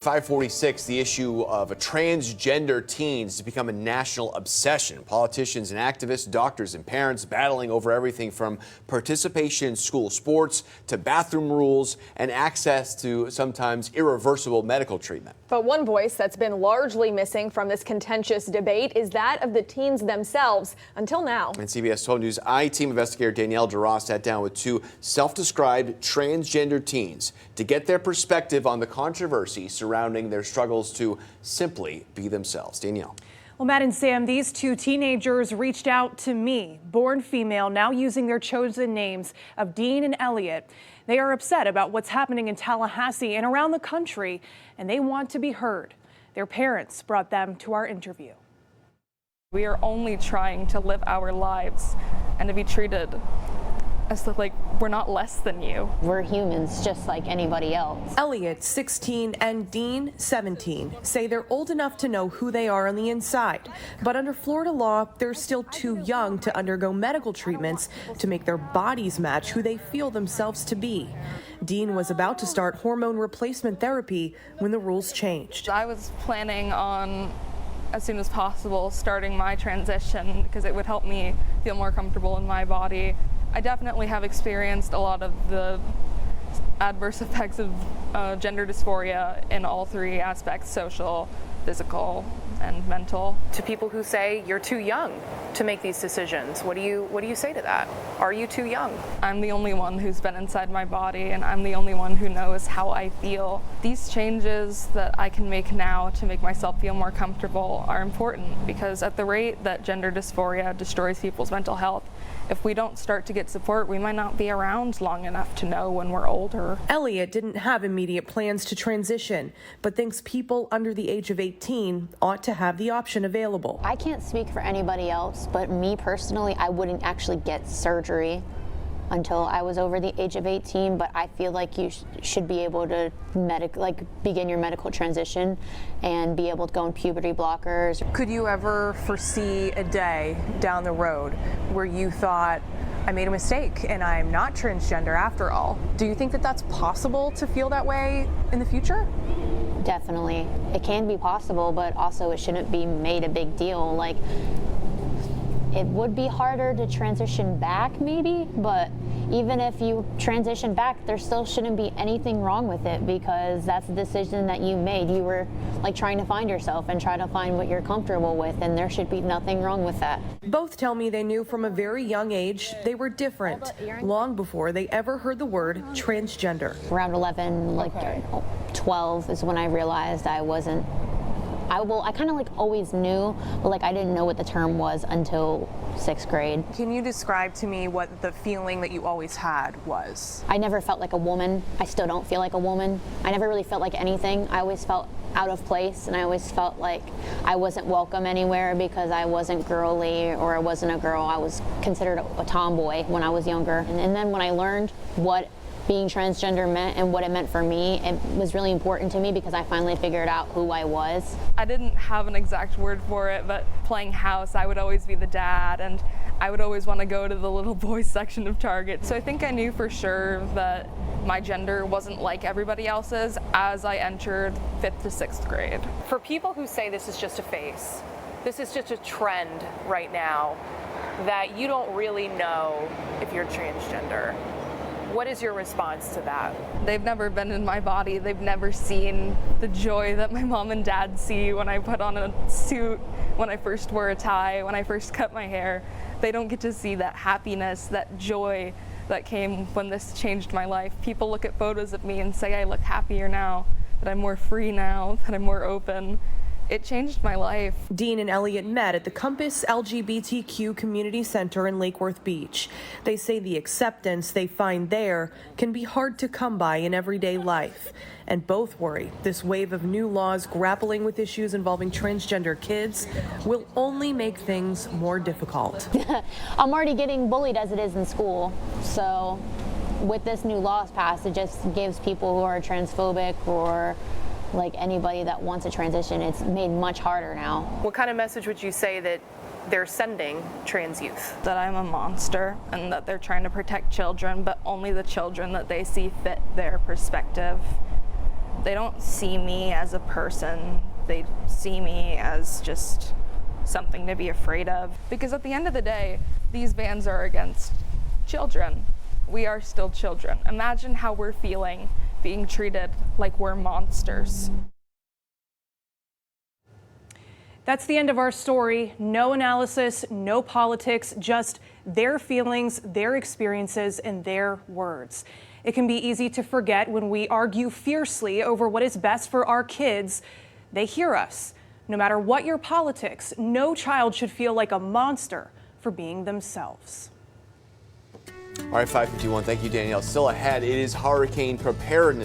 546, the issue of transgender teens has become a national obsession. Politicians and activists, doctors and parents battling over everything from participation in school sports to bathroom rules and access to sometimes irreversible medical treatment. But one voice that's been largely missing from this contentious debate is that of the teens themselves until now. And CBS 12 News I-Team investigator Danielle DeRoss sat down with two self-described transgender teens to get their perspective on the controversy surrounding their struggles to simply be themselves. Danielle. Well, Matt and Sam, these two teenagers reached out to me, born female, now using their chosen names of Dean and Elliot. They are upset about what's happening in Tallahassee and around the country, and they want to be heard. Their parents brought them to our interview. We are only trying to live our lives and to be treated as like we're not less than you. We're humans just like anybody else. Elliot, 16, and Dean, 17, say they're old enough to know who they are on the inside. But under Florida law, they're still too young to undergo medical treatments to make their bodies match who they feel themselves to be. Dean was about to start hormone replacement therapy when the rules changed. I was planning on, as soon as possible, starting my transition because it would help me feel more comfortable in my body. I definitely have experienced a lot of the adverse effects of gender dysphoria in all three aspects: social, physical, and mental. To people who say you're too young to make these decisions, what do you say to that? Are you too young? I'm the only one who's been inside my body, and I'm the only one who knows how I feel. These changes that I can make now to make myself feel more comfortable are important, because at the rate that gender dysphoria destroys people's mental health, if we don't start to get support, we might not be around long enough to know when we're older. Elliot didn't have immediate plans to transition, but thinks people under the age of 18 ought to have the option available. I can't speak for anybody else, but me personally, I wouldn't actually get surgery until I was over the age of 18, but I feel like you should be able to begin your medical transition and be able to go on puberty blockers. Could you ever foresee a day down the road where you thought, I made a mistake and I'm not transgender after all? Do you think that that's possible to feel that way in the future? Definitely. It can be possible, but also it shouldn't be made a big deal. Like, it would be harder to transition back maybe, but even if you transition back, there still shouldn't be anything wrong with it, because that's a decision that you made. You were like trying to find yourself and try to find what you're comfortable with, and there should be nothing wrong with that. Both tell me they knew from a very young age they were different, long before they ever heard the word transgender. Around 11, 12 is when I realized I wasn't. I kind of always knew, but I didn't know what the term was until 6th grade. Can you describe to me what the feeling that you always had was? I never felt like a woman. I still don't feel like a woman. I never really felt like anything. I always felt out of place, and I always felt like I wasn't welcome anywhere because I wasn't girly or I wasn't a girl. I was considered a tomboy when I was younger. And then when I learned what being transgender meant and what it meant for me, it was really important to me because I finally figured out who I was. I didn't have an exact word for it, but playing house, I would always be the dad, and I would always want to go to the little boys section of Target. So I think I knew for sure that my gender wasn't like everybody else's as I entered 5th to 6th grade. For people who say this is just a phase, this is just a trend right now, that you don't really know if you're transgender, what is your response to that? They've never been in my body. They've never seen the joy that my mom and dad see when I put on a suit, when I first wore a tie, when I first cut my hair. They don't get to see that happiness, that joy that came when this changed my life. People look at photos of me and say I look happier now, that I'm more free now, that I'm more open. It changed my life. Dean and Elliot met at the Compass LGBTQ Community Center in Lake Worth Beach. They say the acceptance they find there can be hard to come by in everyday life. And both worry this wave of new laws grappling with issues involving transgender kids will only make things more difficult. I'm already getting bullied as it is in school. So with this new law passed, it just gives people who are transphobic or anybody that wants a transition, it's made much harder now. What kind of message would you say that they're sending trans youth? That I'm a monster and that they're trying to protect children, but only the children that they see fit their perspective. They don't see me as a person. They see me as just something to be afraid of. Because at the end of the day, these bans are against children. We are still children. Imagine how we're feeling being treated like we're monsters. That's the end of our story. No analysis, no politics, just their feelings, their experiences, and their words. It can be easy to forget when we argue fiercely over what is best for our kids. They hear us. No matter what your politics, no child should feel like a monster for being themselves. All right, 5:51. Thank you, Danielle. Still ahead, it is hurricane preparedness.